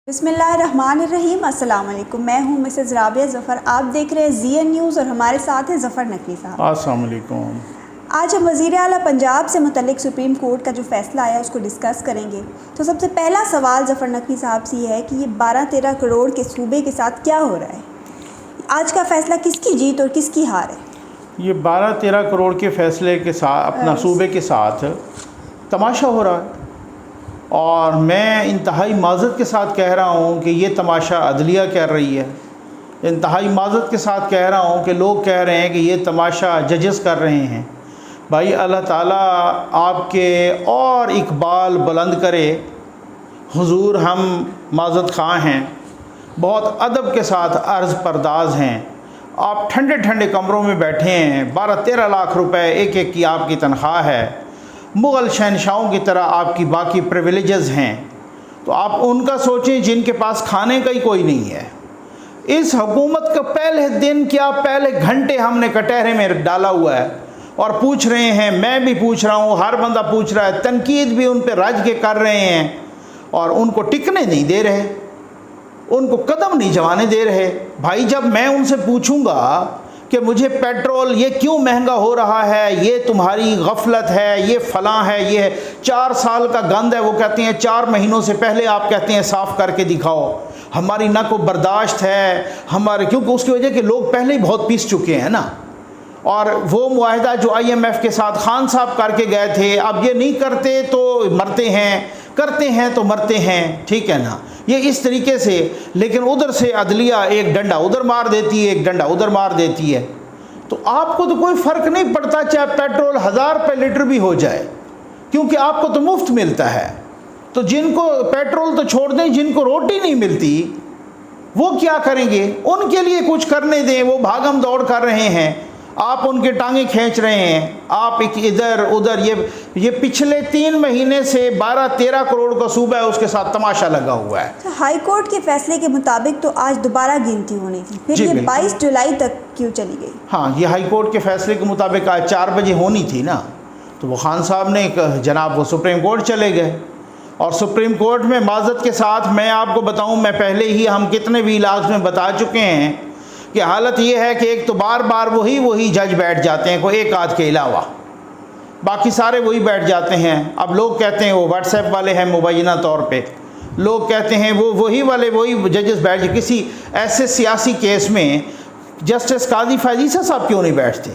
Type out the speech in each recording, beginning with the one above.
بسم اللہ الرحمن الرحیم۔ السلام علیکم، میں ہوں مسز رابعہ ظفر، آپ دیکھ رہے ہیں ZN نیوز اور ہمارے ساتھ ہیں ظفر نقوی صاحب۔ السلام علیکم۔ آج ہم وزیر اعلیٰ پنجاب سے متعلق سپریم کورٹ کا جو فیصلہ آیا اس کو ڈسکس کریں گے۔ تو سب سے پہلا سوال ظفر نقوی صاحب سے یہ ہے کہ یہ 12-13 کروڑ کے صوبے کے ساتھ کیا ہو رہا ہے؟ آج کا فیصلہ کس کی جیت اور کس کی ہار ہے؟ یہ 12-13 کروڑ کے فیصلے کے ساتھ اپنا صوبے کے ساتھ تماشا ہو رہا ہے، اور میں انتہائی معذرت کے ساتھ کہہ رہا ہوں کہ یہ تماشا عدلیہ کر رہی ہے۔ انتہائی معذرت کے ساتھ کہہ رہا ہوں کہ لوگ کہہ رہے ہیں کہ یہ تماشا ججز کر رہے ہیں۔ بھائی اللہ تعالیٰ آپ کے اور اقبال بلند کرے۔ حضور ہم معذرت خواہ ہیں، بہت ادب کے ساتھ عرض پرداز ہیں۔ آپ ٹھنڈے ٹھنڈے کمروں میں بیٹھے ہیں، 12-13 لاکھ روپے ایک ایک کی آپ کی تنخواہ ہے، مغل شہنشاہوں کی طرح آپ کی باقی پریویلیجز ہیں، تو آپ ان کا سوچیں جن کے پاس کھانے کا ہی کوئی نہیں ہے۔ اس حکومت کا پہلے دن کیا پہلے گھنٹے ہم نے کٹہرے میں ڈالا ہوا ہے، اور پوچھ رہے ہیں، میں بھی پوچھ رہا ہوں، ہر بندہ پوچھ رہا ہے، تنقید بھی ان پہ رج کے کر رہے ہیں، اور ان کو ٹکنے نہیں دے رہے، ان کو قدم نہیں جمانے دے رہے۔ بھائی جب میں ان سے پوچھوں گا کہ مجھے پیٹرول یہ کیوں مہنگا ہو رہا ہے، یہ تمہاری غفلت ہے، یہ فلاں ہے، یہ ہے، 4 سال کا گند ہے، وہ کہتے ہیں 4 مہینوں سے پہلے آپ کہتے ہیں صاف کر کے دکھاؤ، ہماری نہ کو برداشت ہے ہمارے، کیونکہ اس کی وجہ کہ لوگ پہلے ہی بہت پیس چکے ہیں نا، اور وہ معاہدہ جو IMF کے ساتھ خان صاحب کر کے گئے تھے، اب یہ نہیں کرتے تو مرتے ہیں، کرتے ہیں تو مرتے ہیں، ٹھیک ہے نا، یہ اس طریقے سے۔ لیکن ادھر سے عدلیہ ایک ڈنڈا ادھر مار دیتی ہے، ایک ڈنڈا ادھر مار دیتی ہے، تو آپ کو تو کوئی فرق نہیں پڑتا چاہے پیٹرول 1000 روپے لیٹر بھی ہو جائے، کیونکہ آپ کو تو مفت ملتا ہے۔ تو جن کو پیٹرول تو چھوڑ دیں، جن کو روٹی نہیں ملتی وہ کیا کریں گے؟ ان کے لیے کچھ کرنے دیں، وہ بھاگم دوڑ کر رہے ہیں، آپ ان کے ٹانگیں کھینچ رہے ہیں، آپ ایک ادھر ادھر۔ یہ پچھلے 3 مہینے سے 12-13 کروڑ کا صوبہ ہے، اس کے ساتھ تماشا لگا ہوا ہے۔ ہائی کورٹ کے فیصلے کے مطابق تو آج دوبارہ گنتی ہونی تھی، پھر یہ 22 جولائی تک کیوں چلی گئی؟ ہاں، یہ ہائی کورٹ کے فیصلے کے مطابق آج 4 بجے ہونی تھی نا، تو وہ خان صاحب نے جناب وہ سپریم کورٹ چلے گئے، اور سپریم کورٹ میں معذرت کے ساتھ میں آپ کو بتاؤں، میں پہلے ہی ہم کتنے بھی علاج میں بتا چکے ہیں کہ حالت یہ ہے کہ ایک تو بار بار وہی جج بیٹھ جاتے ہیں، کوئی ایک آدھ کے علاوہ باقی سارے وہی بیٹھ جاتے ہیں۔ اب لوگ کہتے ہیں وہ واٹس ایپ والے ہیں، مبینہ طور پہ لوگ کہتے ہیں وہ وہی ججز بیٹھ جائے۔ کسی ایسے سیاسی کیس میں جسٹس قاضی فائزہ صاحب کیوں نہیں بیٹھتے؟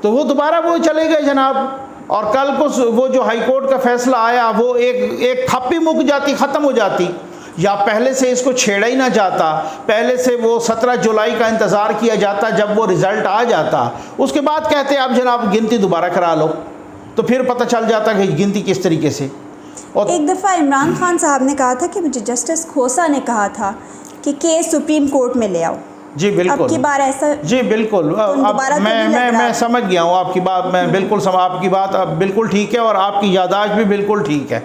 تو وہ دوبارہ وہ چلے گئے جناب، اور کل کو وہ جو ہائی کورٹ کا فیصلہ آیا وہ ایک تھپی مک جاتی، ختم ہو جاتی، یا پہلے سے اس کو چھیڑا ہی نہ جاتا، پہلے سے وہ 17 جولائی کا انتظار کیا جاتا جب وہ رزلٹ آ جاتا، اس کے بعد کہتے اب جناب گنتی دوبارہ کرا لو، تو پھر پتہ چل جاتا کہ گنتی کس طریقے سے۔ اور ایک دفعہ عمران خان صاحب نے کہا تھا کہ مجھے جسٹس کھوسا نے کہا تھا کہ کیس سپریم کورٹ میں لے آؤ۔ جی بالکل، اب کی بار ایسا، جی بالکل، اب میں سمجھ گیا ہوں آپ کی بات، میں بالکل آپ کی بات اب بالکل ٹھیک ہے، اور آپ کی یادداشت بھی بالکل ٹھیک ہے۔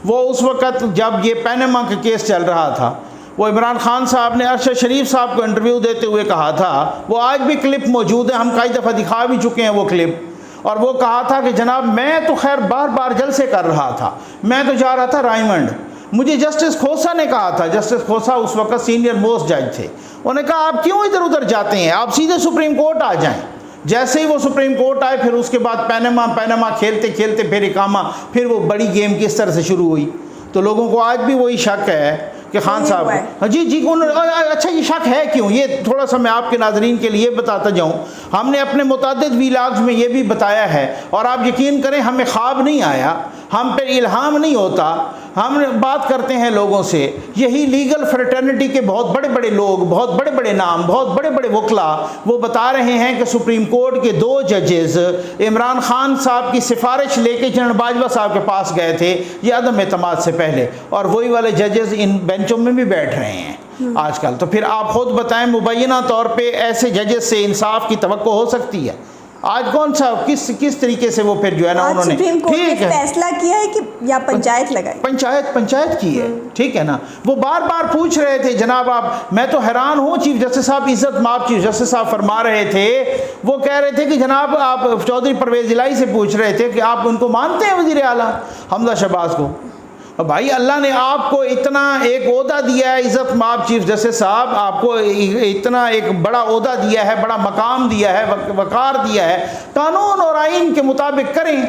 وہ اس وقت جب یہ پینما کا کیس چل رہا تھا، وہ عمران خان صاحب نے ارشد شریف صاحب کو انٹرویو دیتے ہوئے کہا تھا، وہ آج بھی کلپ موجود ہے، ہم کئی دفعہ دکھا بھی چکے ہیں وہ کلپ، اور وہ کہا تھا کہ جناب میں تو خیر بار جلسے کر رہا تھا، میں تو جا رہا تھا رائمنڈ، مجھے جسٹس کھوسا نے کہا تھا، جسٹس کھوسا اس وقت سینئر موسٹ جج تھے، انہوں نے کہا آپ کیوں ادھر ادھر جاتے ہیں، آپ سیدھے سپریم کورٹ آ جائیں۔ جیسے ہی وہ سپریم کورٹ آئے، پھر اس کے بعد پینما کھیلتے کھیلتے پھر اقامہ، پھر وہ بڑی گیم کس طرح سے شروع ہوئی۔ تو لوگوں کو آج بھی وہی شک ہے کہ خان صاحب جی اچھا یہ شک ہے کیوں؟ یہ تھوڑا سا میں آپ کے ناظرین کے لیے بتاتا جاؤں، ہم نے اپنے متعدد ویلاگز میں یہ بھی بتایا ہے، اور آپ یقین کریں ہمیں خواب نہیں آیا، ہم پہ الہام نہیں ہوتا، ہم بات کرتے ہیں لوگوں سے، یہی لیگل فرٹرنٹی کے بہت بڑے بڑے لوگ، بہت بڑے بڑے نام، بہت بڑے بڑے وکلا، وہ بتا رہے ہیں کہ سپریم کورٹ کے 2 ججز عمران خان صاحب کی سفارش لے کے جنرل باجوہ صاحب کے پاس گئے تھے یہ عدم اعتماد سے پہلے، اور وہی والے ججز ان بینچوں میں بھی بیٹھ رہے ہیں آج کل۔ تو پھر آپ خود بتائیں، مبینہ طور پہ ایسے ججز سے انصاف کی توقع ہو سکتی ہے؟ آج کون سا کس طریقے سے وہ پھر جو ہے نا انہوں نے ٹھیک ہے فیصلہ کیا ہے کہ یا پنچایت لگائی، پنچایت کی ہے، ٹھیک ہے نا۔ وہ بار پوچھ رہے تھے جناب آپ، میں تو حیران ہوں، چیف جسٹس صاحب عزت مآب چیف جسٹس صاحب فرما رہے تھے، وہ کہہ رہے تھے کہ جناب آپ چودھری پرویز الہی سے پوچھ رہے تھے کہ آپ ان کو مانتے ہیں وزیر اعلیٰ حمزہ شہباز کو؟ بھائی اللہ نے آپ کو اتنا ایک عہدہ دیا ہے، عزت مآب چیف جسٹس صاحب، آپ کو اتنا ایک بڑا عہدہ دیا ہے، بڑا مقام دیا ہے، وقار دیا ہے، قانون اور آئین کے مطابق کریں۔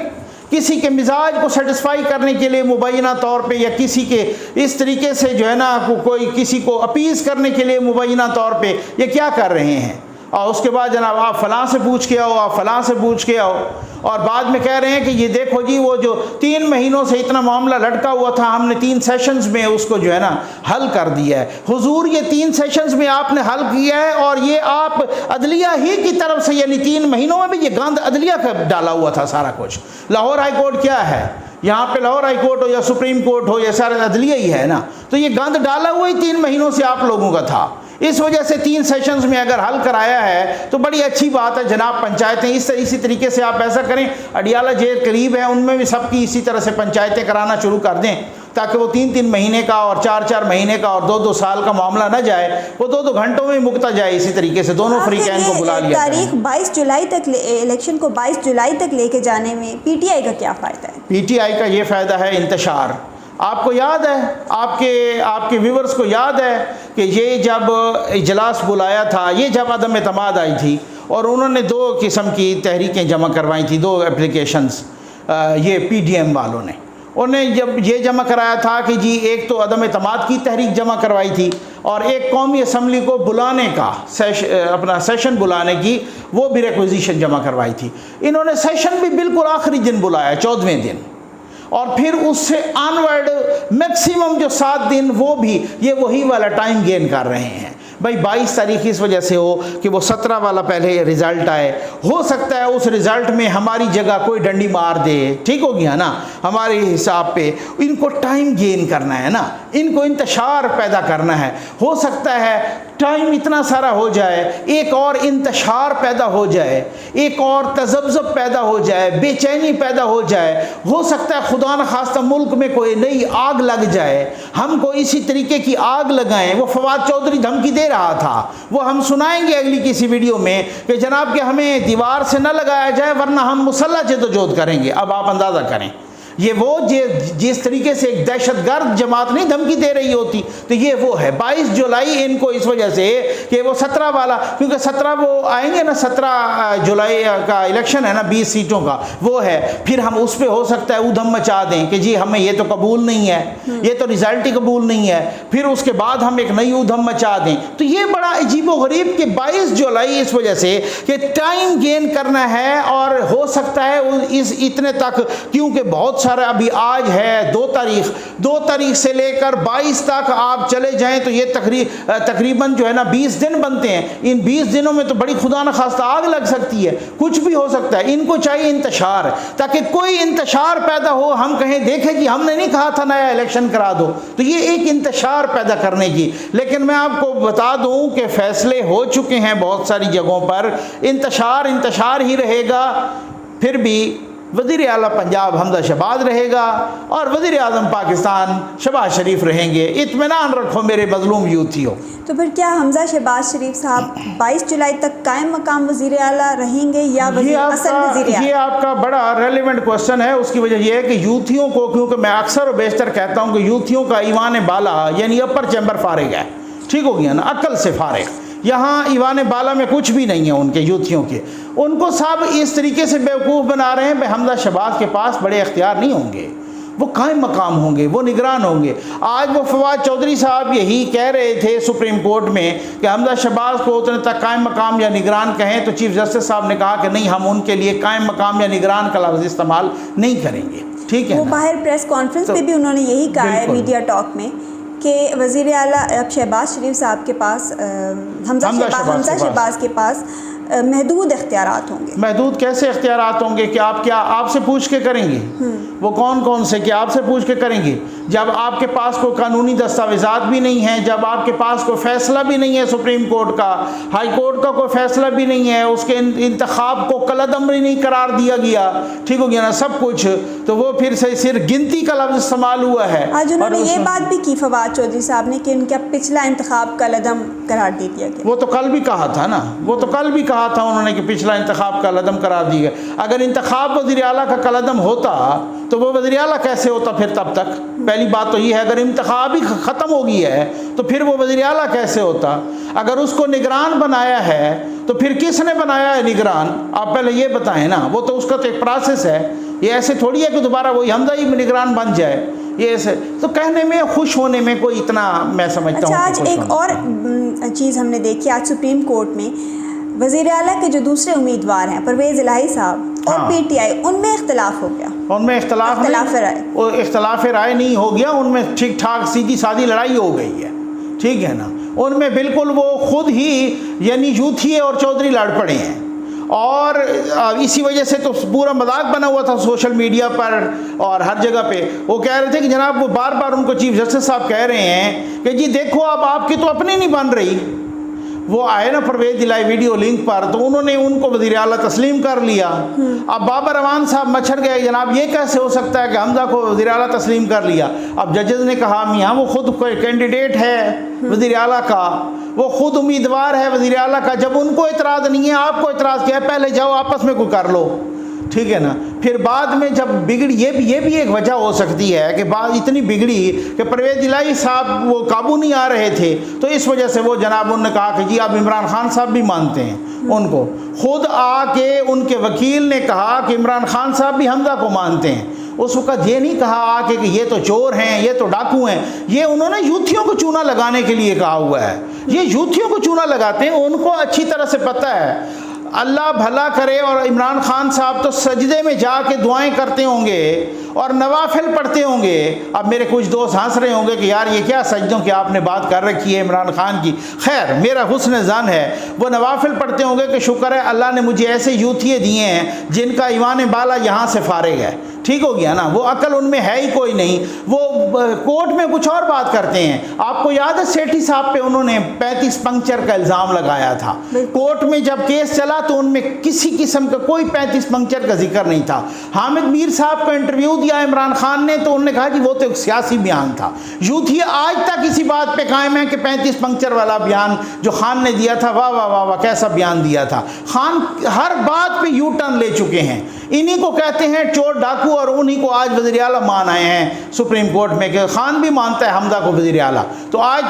کسی کے مزاج کو سیٹسفائی کرنے کے لیے مبینہ طور پہ، یا کسی کے اس طریقے سے جو ہے نا کوئی کسی کو اپیز کرنے کے لیے مبینہ طور پہ یہ کیا کر رہے ہیں، اور اس کے بعد جناب آپ فلاں سے پوچھ کے آؤ، آپ فلاں سے پوچھ کے آؤ، اور بعد میں کہہ رہے ہیں کہ یہ دیکھو جی وہ جو 3 مہینوں سے اتنا معاملہ لٹکا ہوا تھا، ہم نے 3 سیشنز میں اس کو جو ہے نا حل کر دیا ہے۔ حضور یہ 3 سیشنز میں آپ نے حل کیا ہے، اور یہ آپ عدلیہ ہی کی طرف سے، یعنی 3 مہینوں میں بھی یہ گند عدلیہ کا ڈالا ہوا تھا سارا کچھ۔ لاہور ہائی کورٹ کیا ہے؟ یہاں پہ لاہور ہائی کورٹ ہو یا سپریم کورٹ ہو، یہ سارا عدلیہ ہی ہے نا، تو یہ گند ڈالا ہوا ہی 3 مہینوں سے آپ لوگوں کا تھا۔ اس وجہ سے 3 سیشنز میں اگر حل کرایا ہے تو بڑی اچھی بات ہے جناب۔ پنچایتیں اسی طریقے سے آپ ایسا کریں، اڈیالہ جیل قریب ہے، ان میں بھی سب کی اسی طرح سے پنچایتیں کرانا شروع کر دیں، تاکہ وہ 3 مہینے کا اور 4 مہینے کا اور 2 سال کا معاملہ نہ جائے، وہ 2 گھنٹوں میں مکتا جائے۔ اسی طریقے سے دونوں فریقین کو بلا لیا جائے۔ تاریخ 22 جولائی تک، الیکشن کو 22 جولائی تک لے کے جانے میں پی ٹی آئی کا کیا فائدہ ہے؟ پی ٹی آئی کا یہ فائدہ ہے انتشار۔ آپ کو یاد ہے، آپ کے ویورز کو یاد ہے کہ یہ جب اجلاس بلایا تھا، یہ جب عدم اعتماد آئی تھی، اور انہوں نے 2 قسم کی تحریکیں جمع کروائی تھیں، 2 اپلیکیشنز، یہ پی ڈی ایم والوں نے انہیں جب یہ جمع کرایا تھا کہ جی ایک تو عدم اعتماد کی تحریک جمع کروائی تھی، اور ایک قومی اسمبلی کو بلانے کا اپنا سیشن بلانے کی وہ بھی ریکویزیشن جمع کروائی تھی۔ انہوں نے سیشن بھی بالکل آخری دن بلایا، 14ویں دن، اور پھر اس سے آنورڈ میکسیمم جو 7 دن، وہ بھی یہ وہی والا ٹائم گین کر رہے ہیں۔ بھائی 22 تاریخ اس وجہ سے ہو کہ وہ 17 والا پہلے رزلٹ آئے، ہو سکتا ہے اس رزلٹ میں ہماری جگہ کوئی ڈنڈی مار دے، ٹھیک ہو گیا نا، ہمارے حساب پہ ان کو ٹائم گین کرنا ہے نا، ان کو انتشار پیدا کرنا ہے۔ ہو سکتا ہے ٹائم اتنا سارا ہو جائے، ایک اور انتشار پیدا ہو جائے، ایک اور تذبذب پیدا ہو جائے، بے چینی پیدا ہو جائے، ہو سکتا ہے خدا نخواستہ ملک میں کوئی نئی آگ لگ جائے، ہم کو اسی طریقے کی آگ لگائیں۔ وہ فواد چودھری دھمکی دے رہا تھا، وہ ہم سنائیں گے اگلی کسی ویڈیو میں کہ جناب کہ ہمیں دیوار سے نہ لگایا جائے ورنہ ہم مسلح جدوجہد کریں گے۔ اب آپ اندازہ کریں، یہ وہ جس طریقے سے ایک دہشت گرد جماعت نہیں دھمکی دے رہی ہوتی، تو یہ وہ ہے 22 جولائی ان کو اس وجہ سے کہ وہ 17 والا، کیونکہ 17 وہ آئیں گے نا، 17 جولائی کا الیکشن ہے نا 20 سیٹوں کا، وہ ہے، پھر ہم اس پہ ہو سکتا ہے ادھم مچا دیں کہ جی ہمیں یہ تو قبول نہیں ہے، یہ تو رزلٹ ہی قبول نہیں ہے، پھر اس کے بعد ہم ایک نئی ادھم مچا دیں۔ تو یہ بڑا عجیب و غریب کہ 22 جولائی اس وجہ سے کہ ٹائم گین کرنا ہے، اور ہو سکتا ہے اس اتنے تک، کیونکہ بہت سارا ابھی آج ہے 2 تاریخ سے لے کر 22 تک آپ چلے جائیں تو یہ تقریباً جو ہے نا 20 دن بنتے ہیں۔ ان 20 دنوں میں تو بڑی خدا نخواستہ آگ لگ سکتی ہے، کچھ بھی ہو سکتا ہے۔ ان کو چاہیے انتشار، تاکہ کوئی انتشار پیدا ہو، ہم کہیں دیکھیں جی ہم نے نہیں کہا تھا نیا الیکشن کرا دو، تو یہ ایک انتشار پیدا کرنے کی۔ لیکن میں آپ کو بتا دوں کہ فیصلے ہو چکے ہیں بہت ساری جگہوں پر، انتشار ہی رہے گا۔ پھر بھی وزیر اعلیٰ پنجاب حمزہ شہباز رہے گا، اور وزیر اعظم پاکستان شہباز شریف رہیں گے۔ اطمینان رکھو میرے مظلوم یوتھیوں۔ تو پھر کیا حمزہ شہباز شریف صاحب 22 جولائی تک قائم مقام وزیر اعلیٰ رہیں گے یا اصل وزیر اعلیٰ؟ یہ آپ کا بڑا ریلیونٹ کوشچن ہے۔ اس کی وجہ یہ ہے کہ یوتھیوں کو، کیونکہ میں اکثر و بیشتر کہتا ہوں کہ یوتھیوں کا ایوان بالا یعنی اپر چیمبر فارغ ہے، ٹھیک ہو گیا نا، عقل سے فارغ۔ یہاں ایوان بالا میں کچھ بھی نہیں ہے ان کے یوتھیوں کے، ان کو سب اس طریقے سے بیوقوف بنا رہے ہیں کہ حمزہ شہباز کے پاس بڑے اختیار نہیں ہوں گے، وہ قائم مقام ہوں گے، وہ نگران ہوں گے۔ آج وہ فواد چودھری صاحب یہی کہہ رہے تھے سپریم کورٹ میں کہ حمزہ شہباز کو اتنے تک قائم مقام یا نگران کہیں، تو چیف جسٹس صاحب نے کہا کہ نہیں، ہم ان کے لیے قائم مقام یا نگران کا لفظ استعمال نہیں کریں گے، ٹھیک ہے۔ وہ باہر پریس کانفرنس پہ بھی انہوں نے یہی کہا ہے میڈیا ٹاک میں کہ وزیر اعلیٰ اب شہباز شریف صاحب کے پاس، حمزہ شہباز کے پاس محدود اختیارات ہوں گے۔ محدود کیسے اختیارات ہوں گے؟ کہ آپ سے پوچھ کے کریں گے؟ وہ کون سے کہ آپ سے پوچھ کے کریں گے؟ جب آپ کے پاس کوئی قانونی دستاویزات بھی نہیں ہیں، جب آپ کے پاس کوئی فیصلہ بھی نہیں ہے سپریم کورٹ کا، ہائی کورٹ کا کوئی فیصلہ بھی نہیں ہے، اس کے انتخاب کو کالعدم نہیں قرار دیا گیا، ٹھیک ہو گیا نا سب کچھ، تو وہ پھر سے صرف گنتی کا لفظ استعمال ہوا ہے۔ آج انہوں نے یہ بات بھی کی فواد چودھری صاحب نے کہ ان کا پچھلا انتخاب کالعدم قرار دے دیا گیا۔ وہ تو کل بھی کہا تھا نا، وہ تو کل بھی کہا تھا انہوں نے کہ پچھلا انتخاب کالعدم قرار دیا گیا۔ اگر انتخاب وزیر اعلیٰ کا کالعدم ہوتا تو وہ وزیر اعلیٰ کیسے ہوتا پھر تب تک؟ پہلی بات تو یہ ہے اگر انتخاب ہی ختم ہو گئی ہے تو پھر وہ وزیر اعلیٰ کیسے ہوتا؟ اگر اس کو نگران بنایا ہے تو پھر کس نے بنایا ہے نگران؟ آپ پہلے یہ بتائیں نا. وہ تو اس کا تو ایک پروسیس ہے. یہ ایسے تھوڑی ہے کہ دوبارہ وہی حمزہ ہی نگران بن جائے. یہ ایسے تو کہنے میں خوش ہونے میں کوئی اتنا میں سمجھتا ہوں. آج ایک اور چیز ہم نے دیکھی آج سپریم کورٹ میں وزیر اعلیٰ کے جو دوسرے امیدوار ہیں پرویز الہی صاحب اور پی ٹی آئی، ان میں اختلاف ہو گیا. ان میں اختلاف رائے نہیں ہو گیا، ان میں ٹھیک ٹھاک سیدھی سادھی لڑائی ہو گئی ہے. ٹھیک ہے نا. ان میں بالکل وہ خود ہی یعنی یوتھیے اور چودھری لڑ پڑے ہیں. اور اسی وجہ سے تو پورا مذاق بنا ہوا تھا سوشل میڈیا پر اور ہر جگہ پہ. وہ کہہ رہے تھے کہ جناب وہ بار بار ان کو چیف جسٹس صاحب کہہ رہے ہیں کہ جی دیکھو اب آپ کی تو اپنی نہیں بن رہی. وہ آئے نا پرویز الہی ویڈیو لنک پر تو انہوں نے ان کو وزیر اعلیٰ تسلیم کر لیا. اب بابر امان صاحب مچھر گئے جناب یہ کیسے ہو سکتا ہے کہ حمزہ کو وزیر اعلیٰ تسلیم کر لیا. اب ججز نے کہا میاں وہ خود کینڈیڈیٹ ہے وزیر اعلیٰ کا، وہ خود امیدوار ہے وزیر اعلیٰ کا. جب ان کو اعتراض نہیں ہے آپ کو اعتراض کیا ہے؟ پہلے جاؤ آپس میں کوئی کر لو. ٹھیک ہے نا. پھر بعد میں جب بگڑی یہ بھی ایک وجہ ہو سکتی ہے کہ بات اتنی بگڑی کہ پرویز الہی صاحب وہ قابو نہیں آ رہے تھے تو اس وجہ سے وہ جناب انہوں نے کہا کہ جی اب عمران خان صاحب بھی مانتے ہیں ان کو. خود آ کے ان کے وکیل نے کہا کہ عمران خان صاحب بھی حمزہ کو مانتے ہیں. اس وقت یہ نہیں کہا آ کے کہ یہ تو چور ہیں یہ تو ڈاکو ہیں. یہ انہوں نے یوتھیوں کو چونا لگانے کے لیے کہا ہوا ہے. یہ یوتھیوں کو چونا لگاتے ہیں. ان کو اچھی طرح سے پتہ ہے. اللہ بھلا کرے اور عمران خان صاحب تو سجدے میں جا کے دعائیں کرتے ہوں گے اور نوافل پڑھتے ہوں گے. اب میرے کچھ دوست ہنس رہے ہوں گے کہ یار یہ کیا سجدوں کی آپ نے بات کر رکھی ہے عمران خان کی. خیر میرا حسن ظن ہے وہ نوافل پڑھتے ہوں گے کہ شکر ہے اللہ نے مجھے ایسے یوتھیے دیے ہیں جن کا ایمان بالا یہاں سے فارغ ہے. ٹھیک ہو گیا نا. وہ عقل ان میں ہے ہی کوئی نہیں. وہ کورٹ میں کچھ اور بات کرتے ہیں. آپ کو یاد ہے سیٹھی صاحب پہ انہوں نے 35 پنکچر کا الزام لگایا تھا. کورٹ میں جب کیس چلا تو ان میں کسی قسم کا کوئی 35 پنکچر کا ذکر نہیں تھا. حامد میر صاحب کو انٹرویو دیا عمران خان نے تو انہوں نے کہا کہ وہ تو ایک سیاسی بیان تھا. یوتھی آج تک اسی بات پہ قائم ہے کہ 35 پنکچر والا بیان جو خان نے دیا تھا واہ واہ واہ واہ کیسا بیان دیا تھا. خان ہر بات پہ یو ٹرن لے چکے ہیں. انہی کو کہتے ہیں چور ڈاکو اور انہی کو آج وزیر اعلیٰ مان آئے ہیں سپریم کورٹ میں کہ خان بھی مانتا ہے حمزہ کو وزیر اعلیٰ. تو آج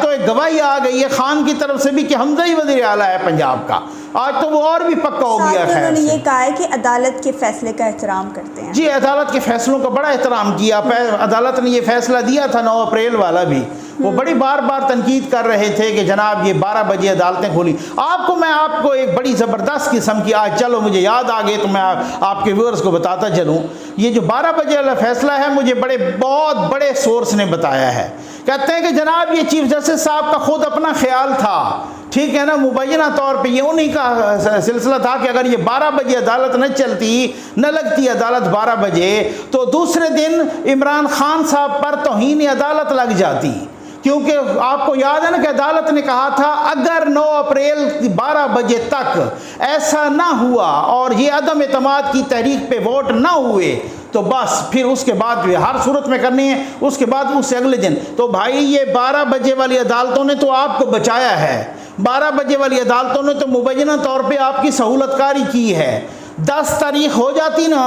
تو ایک گواہی آ گئی ہے خان کی طرف سے بھی کہ حمزہ ہی وزیر اعلیٰ ہے پنجاب کا. آج تو وہ اور بھی پکا ہو گیا. انہوں نے یہ کہا ہے کہ عدالت کے فیصلے کا احترام کرتے ہیں. جی عدالت کے فیصلوں کا بڑا احترام کیا. عدالت نے یہ فیصلہ دیا تھا 9 اپریل والا بھی. وہ بڑی بار تنقید کر رہے تھے کہ جناب یہ 12 بجے عدالتیں کھولی. میں آپ کو ایک بڑی زبردست قسم کی آج چلو مجھے یاد آ گئی تو میں آپ کے ویورز کو بتاتا چلوں. یہ جو 12 بجے والا فیصلہ ہے مجھے بہت بڑے سورس نے بتایا ہے. کہتے ہیں کہ جناب یہ چیف جسٹس صاحب کا خود اپنا خیال تھا. ٹھیک ہے نا. مبینہ طور پہ یہ انہی کا سلسلہ تھا کہ اگر یہ 12 بجے عدالت نہ چلتی نہ لگتی عدالت 12 بجے تو دوسرے دن عمران خان صاحب پر توہین عدالت لگ جاتی. کیونکہ آپ کو یاد ہے نا کہ عدالت نے کہا تھا اگر 9 اپریل 12 بجے تک ایسا نہ ہوا اور یہ عدم اعتماد کی تحریک پہ ووٹ نہ ہوئے تو بس پھر اس کے بعد ہر صورت میں کرنی ہے. اس کے بعد اس سے اگلے دن. تو بھائی یہ 12 بجے والی عدالتوں نے تو آپ کو بچایا ہے. 12 بجے والی عدالتوں نے تو مبینہ طور پہ آپ کی سہولت کاری کی ہے. 10 تاریخ ہو جاتی نا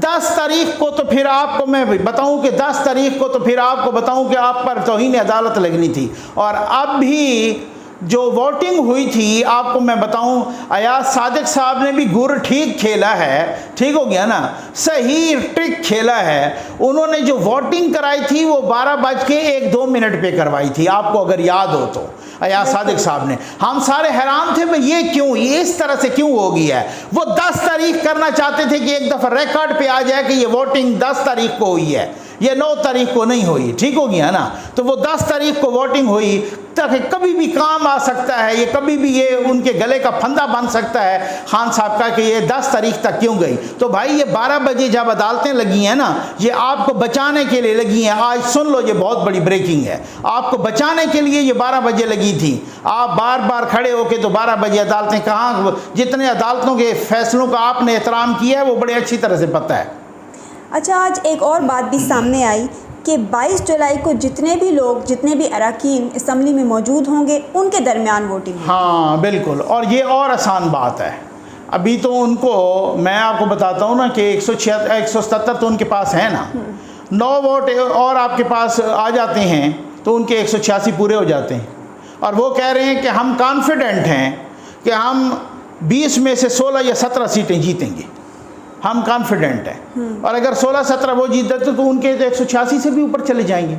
10 تاریخ کو تو پھر آپ کو میں بتاؤں کہ 10 تاریخ کو تو پھر آپ کو بتاؤں کہ آپ پر توہین عدالت لگنی تھی. اور اب بھی جو ووٹنگ ہوئی تھی آپ کو میں بتاؤں ایاز صادق صاحب نے بھی گر ٹھیک کھیلا ہے. ٹھیک ہو گیا نا. صحیح ٹرک کھیلا ہے. انہوں نے جو ووٹنگ کرائی تھی وہ 12:01-2 پہ کروائی تھی آپ کو اگر یاد ہو تو ایاز صادق صاحب نے. ہم سارے حیران تھے بھئی یہ کیوں یہ اس طرح سے کیوں ہو گئی ہے. وہ 10 تاریخ کرنا چاہتے تھے کہ ایک دفعہ ریکارڈ پہ آ جائے کہ یہ ووٹنگ 10 تاریخ کو ہوئی ہے یہ 9 تاریخ کو نہیں ہوئی. ٹھیک ہو گیا نا. تو وہ 10 تاریخ کو ووٹنگ ہوئی تاکہ کبھی بھی کام آ سکتا ہے. یہ کبھی بھی یہ ان کے گلے کا پھندا بن سکتا ہے خان صاحب کا کہ یہ 10 تاریخ تک کیوں گئی. تو بھائی یہ 12 بجے جب عدالتیں لگی ہیں نا یہ آپ کو بچانے کے لیے لگی ہیں. آج سن لو یہ بہت بڑی بریکنگ ہے. آپ کو بچانے کے لیے یہ 12 بجے لگی تھی. آپ بار کھڑے ہو کے تو 12 بجے عدالتیں کہاں. جتنے عدالتوں کے فیصلوں کا آپ نے احترام کیا ہے وہ بڑے اچھی طرح سے پتہ ہے. اچھا آج ایک اور بات بھی سامنے آئی کہ 22 جولائی کو جتنے بھی اراکین اسمبلی میں موجود ہوں گے ان کے درمیان ووٹنگ. ہاں بالکل. اور یہ اور آسان بات ہے. ابھی تو ان کو میں آپ کو بتاتا ہوں نا کہ 177 تو ان کے پاس ہے نا. 9 ووٹ اور آپ کے پاس آ جاتے ہیں تو ان کے 186 پورے ہو جاتے ہیں، اور وہ کہہ رہے ہیں کہ ہم کانفیڈنٹ ہیں کہ ہم 20 میں سے 16 یا 17 سیٹیں جیتیں گے، ہم کانفیڈنٹ ہیں۔ اور اگر 16-17 وہ جیت دیتے تو ان کے 186 سے بھی اوپر چلے جائیں گے،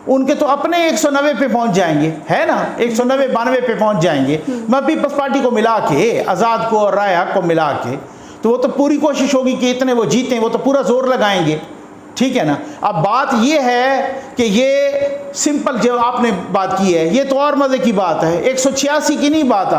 ان کے تو اپنے 190 پہ پہنچ جائیں گے، ہے نا، 190-92 پہ پہنچ جائیں گے۔ میں پیپلز پارٹی کو ملا کے، آزاد کو اور رائے حق کو ملا کے، تو وہ تو پوری کوشش ہوگی کہ اتنے وہ جیتیں، وہ تو پورا زور لگائیں گے، ٹھیک ہے نا۔ اب بات یہ ہے کہ یہ سمپل جو آپ نے بات کی ہے، یہ تو اور مزے کی بات ہے، 186 کی نہیں بات۔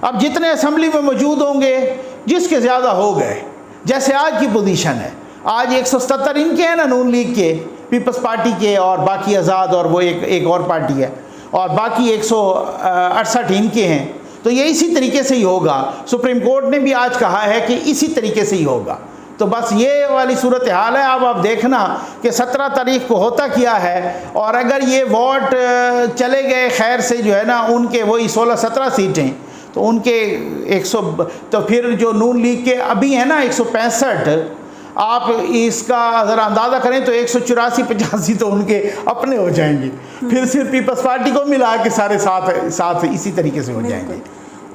اب جتنے اسمبلی میں موجود ہوں گے، جس کے زیادہ ہو گئے، جیسے آج کی پوزیشن ہے، آج 177 ان کے ہیں نا، نون لیگ کے، پیپلز پارٹی کے، اور باقی آزاد اور وہ ایک اور پارٹی ہے، اور باقی 168 ان کے ہیں، تو یہ اسی طریقے سے ہی ہوگا۔ سپریم کورٹ نے بھی آج کہا ہے کہ اسی طریقے سے ہی ہوگا۔ تو بس یہ والی صورتحال ہے۔ اب آپ دیکھنا کہ 17 تاریخ کو ہوتا کیا ہے، اور اگر یہ ووٹ چلے گئے خیر سے جو ہے نا، ان کے وہی 16-17 سیٹیں، تو ان کے 100، تو پھر جو نون لیگ کے ابھی ہیں نا 165، آپ اس کا ذرا اندازہ کریں تو 184-85 تو ان کے اپنے ہو جائیں گے، پھر صرف پیپلز پارٹی کو ملا کے سارے ساتھ اسی طریقے سے ہو جائیں گے۔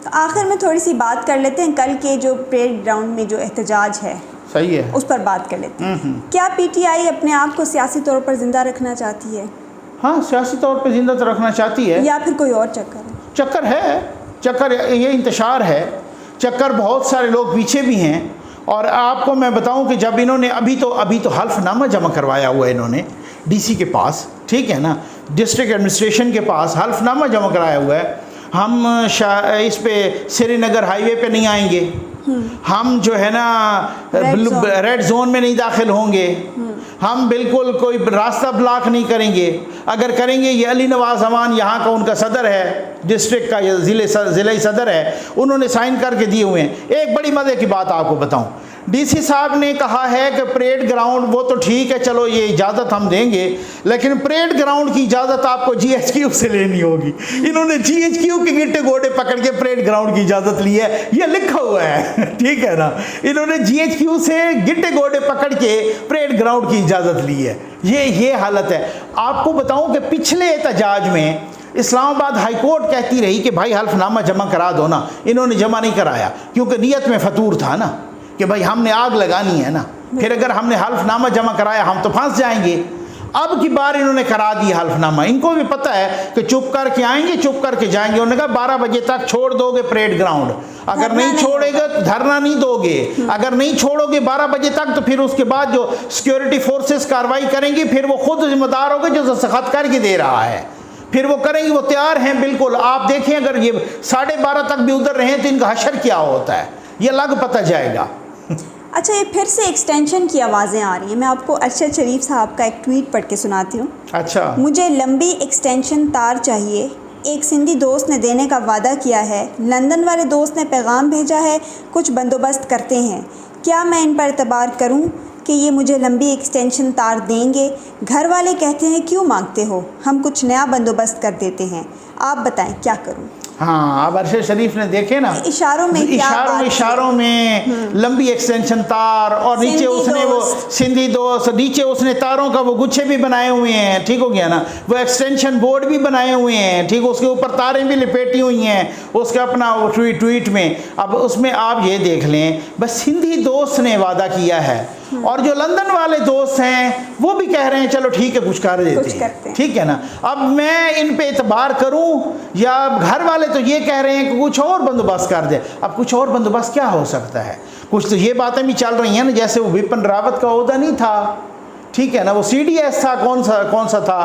تو آخر میں تھوڑی سی بات کر لیتے ہیں کل کے جو پریڈ گراؤنڈ میں جو احتجاج ہے، صحیح ہے، اس پر بات کر لیتے ہیں۔ کیا پی ٹی آئی اپنے آپ کو سیاسی طور پر زندہ رکھنا چاہتی ہے؟ ہاں، سیاسی طور پہ زندہ تو رکھنا چاہتی ہے، یا پھر کوئی اور چکر ہے؟ چکر ہے، چکر یہ انتشار ہے، چکر بہت سارے لوگ پیچھے بھی ہیں۔ اور آپ کو میں بتاؤں کہ جب انہوں نے ابھی تو حلف نامہ جمع کروایا ہوا ہے انہوں نے ڈی سی کے پاس، ٹھیک ہے نا، ڈسٹرکٹ ایڈمنسٹریشن کے پاس حلف نامہ جمع کرایا ہوا ہے، ہم اس پہ سری نگر ہائی وے پہ نہیں آئیں گے، ہم جو ہے نا ریڈ زون میں نہیں داخل ہوں گے، ہم بالکل کوئی راستہ بلاک نہیں کریں گے، اگر کریں گے یہ علی نواز امان یہاں کا ان کا صدر ہے، ڈسٹرکٹ کا ضلعی صدر ہے، انہوں نے سائن کر کے دیے ہوئے ہیں۔ ایک بڑی مزے کی بات آپ کو بتاؤں، ڈی سی صاحب نے کہا ہے کہ پریڈ گراؤنڈ وہ تو ٹھیک ہے، چلو یہ اجازت ہم دیں گے، لیکن پریڈ گراؤنڈ کی اجازت آپ کو جی ایچ کیو سے لینی ہوگی۔ انہوں نے جی ایچ کیو کے گٹے گوڑے پکڑ کے پریڈ گراؤنڈ کی اجازت لی ہے، یہ لکھا ہوا ہے، ٹھیک ہے نا، انہوں نے جی ایچ کیو سے گٹے گوڑے پکڑ کے پریڈ گراؤنڈ کی اجازت لی ہے۔ یہ حالت ہے۔ آپ کو بتاؤں کہ پچھلے احتجاج میں اسلام آباد ہائی کورٹ کہتی رہی کہ بھائی حلف نامہ جمع کرا دو نا، انہوں نے جمع نہیں کرایا کیونکہ نیت میں فطور تھا نا، کہ بھائی ہم نے آگ لگانی ہے نا، پھر اگر ہم نے حلف نامہ جمع کرایا ہم تو پھنس جائیں گے۔ اب کی بار انہوں نے کرا دیا حلف نامہ، ان کو بھی پتہ ہے کہ چپ کر کے آئیں گے، چپ کر کے جائیں گے۔ انہوں نے کہا 12 بجے تک چھوڑ دو گے پریڈ گراؤنڈ، اگر نہیں چھوڑے گا دھرنا نہیں دو گے، اگر نہیں چھوڑو گے 12 بجے تک تو پھر اس کے بعد جو سیکیورٹی فورسز کارروائی کریں گی، پھر وہ خود ذمہ دار ہوگے جو سخت کر کے دے رہا ہے، پھر وہ کریں گے، وہ تیار ہیں بالکل۔ آپ دیکھیں اگر یہ 12:30 تک بھی ادھر رہیں تو ان کا حشر کیا ہوتا ہے، یہ لگ پتہ جائے گا۔ اچھا، یہ پھر سے ایکسٹینشن کی آوازیں آ رہی ہیں۔ میں آپ کو ارشد شریف صاحب کا ایک ٹویٹ پڑھ کے سناتی ہوں۔ اچھا، مجھے لمبی ایکسٹینشن تار چاہیے، ایک سندھی دوست نے دینے کا وعدہ کیا ہے، لندن والے دوست نے پیغام بھیجا ہے، کچھ بندوبست کرتے ہیں، کیا میں ان پر اعتبار کروں کہ یہ مجھے لمبی ایکسٹینشن تار دیں گے؟ گھر والے کہتے ہیں کیوں مانگتے ہو، ہم کچھ نیا بندوبست کر دیتے ہیں، آپ بتائیں کیا کروں؟ ہاں، اب ارشد شریف نے دیکھے نا، اشاروں میں لمبی ایکسٹینشن تار، اور نیچے اس نے وہ سندھی دوست، نیچے اس نے تاروں کا وہ گچھے بھی بنائے ہوئے ہیں، ٹھیک ہو گیا نا، وہ ایکسٹینشن بورڈ بھی بنائے ہوئے ہیں، ٹھیک، اس کے اوپر تاریں بھی لپیٹی ہوئی ہیں اس کا اپنا ٹویٹ میں۔ اب اس میں آپ یہ دیکھ لیں، بس سندھی دوست نے وعدہ کیا ہے، اور جو لندن والے دوست ہیں وہ بھی کہہ رہے ہیں چلو ٹھیک ہے کچھ کر دیتے ہیں، ٹھیک ہے نا۔ اب میں ان پہ اعتبار کروں یا گھر والے تو یہ کہہ رہے ہیں کہ کچھ اور بندوبست کر دے۔ اب کچھ اور بندوبست کیا ہو سکتا ہے؟ کچھ تو یہ باتیں بھی چل رہی ہیں نا، جیسے وہ وپن راوت کا عہدہ نہیں تھا، ٹھیک ہے نا، وہ سی ڈی ایس تھا، کون سا تھا،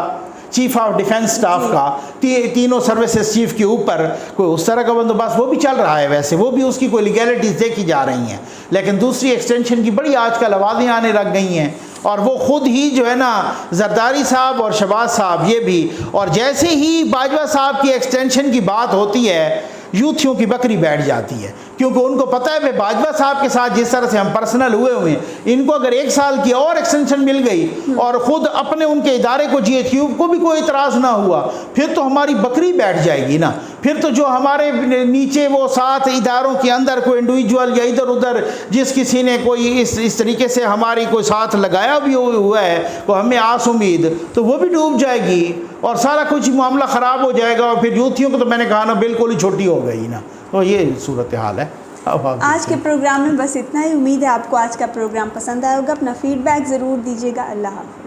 چیف آف ڈیفنس سٹاف کا، تینوں سروسز چیف کے اوپر کوئی اس طرح کا بندوبست وہ بھی چل رہا ہے۔ ویسے وہ بھی اس کی کوئی لیگیلٹیز دیکھی جا رہی ہیں، لیکن دوسری ایکسٹینشن کی بڑی آج کل آوازیں آنے لگ گئی ہیں، اور وہ خود ہی جو ہے نا زرداری صاحب اور شہباز صاحب یہ بھی، اور جیسے ہی باجوہ صاحب کی ایکسٹینشن کی بات ہوتی ہے یوتھیوں کی بکری بیٹھ جاتی ہے، کیونکہ ان کو پتہ ہے کہ باجوہ صاحب کے ساتھ جس طرح سے ہم پرسنل ہوئے ہیں، ان کو اگر 1 سال کی اور ایکسٹینشن مل گئی اور خود اپنے ان کے ادارے کو جی ایچ کیو کو بھی کوئی اعتراض نہ ہوا، پھر تو ہماری بکری بیٹھ جائے گی نا۔ پھر تو جو ہمارے نیچے وہ 7 اداروں کے اندر کوئی انڈیویجول یا ادھر ادھر جس کسی نے کوئی اس طریقے سے ہماری کوئی ساتھ لگایا بھی ہوا ہے وہ ہمیں آس امید، تو وہ بھی ڈوب جائے گی اور سارا کچھ معاملہ خراب ہو جائے گا، اور پھر یوتھیوں کو تو میں نے کہا نا بالکل ہی چھوٹی ہو گئی نا، تو یہ صورتحال ہے۔ آج کے پروگرام میں بس اتنا ہی، امید ہے آپ کو آج کا پروگرام پسند آیا ہوگا، اپنا فیڈ بیک ضرور دیجیے گا۔ اللہ حافظ۔